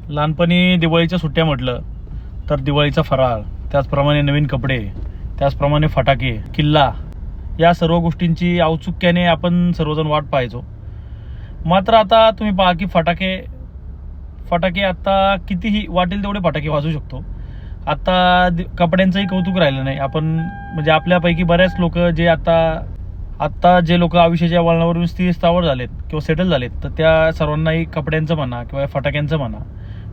लहानपणी दिवाळीच्या सुट्ट्या म्हटलं तर दिवाळीचा फराळ, त्याचप्रमाणे नवीन कपडे, त्याचप्रमाणे फटाके, किल्ला, या सर्व गोष्टींची औत्सुक्याने आपण सर्वजण वाट पाहायचो. मात्र आता तुम्ही पहा की फटाके आता कितीही वाटेल तेवढे फटाके वाजवू शकतो. आता कपड्यांचंही कौतुक राहिलं नाही. आपण म्हणजे आपल्यापैकी बऱ्याच लोक जे आता जे लोक आयुष्याच्या वळणावरून स्थिरस्थावर झालेत किंवा सेटल झालेत, तर त्या सर्वांनाही कपड्यांचं म्हणा किंवा फटाक्यांचं म्हणा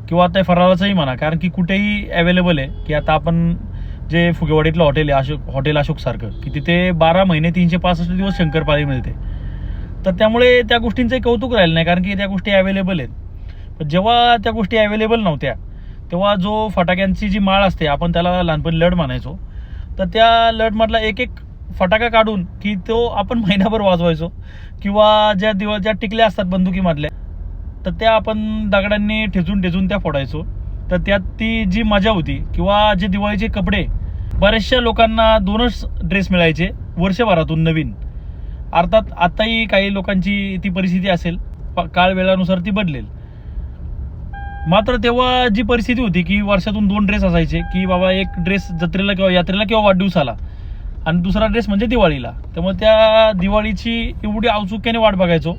किंवा आता फराळाचंही म्हणा, कारण की कुठेही अवेलेबल आहे. की आता आपण जे फुगेवाडीतलं हॉटेल आहे हॉटेल अशोक सारखं, की तिथे 12 महिने 365 दिवस शंकरपाळी मिळते. तर त्यामुळे त्या गोष्टींचंही कौतुक राहिलं नाही, कारण की त्या गोष्टी अवेलेबल आहेत. पण जेव्हा त्या गोष्टी अवेलेबल नव्हत्या तेव्हा जो फटाक्यांची जी माळ असते, आपण त्याला लहानपणी लढ म्हणायचो, तर त्या लढमधला एक एक फटाका काढून की तो आपण महिनाभर वाजवायचो. किंवा ज्या टिकल्या असतात बंदुकीमधल्या, तर त्या आपण दगडांनी ठेचून त्या फोडायचो. तर त्यात ती जी मजा होती. किंवा जे दिवाळीचे कपडे, बऱ्याचशा लोकांना 2च ड्रेस मिळायचे वर्षभरातून नवीन. अर्थात आताही काही लोकांची ती परिस्थिती असेल, काळ वेळानुसार ती बदलेल. मात्र तेव्हा जी परिस्थिती होती की वर्षातून 2 ड्रेस असायचे, की बाबा एक ड्रेस जत्रेला किंवा यात्रेला किंवा वाढदिवसाला, आणि दुसरा ड्रेस म्हणजे दिवाळीला. त्यामुळे त्या दिवाळीची एवढी औत्सुक्याने वाट बघायचो.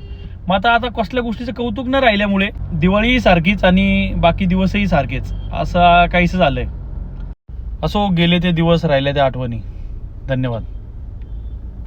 मात्र आता कसल्या गोष्टीचं कौतुक न राहिल्यामुळे दिवाळी सारखीच आणि बाकी दिवसही सारखेच असं काहीसं झालंय. असो, गेले ते दिवस, राहिले त्या आठवणी. धन्यवाद.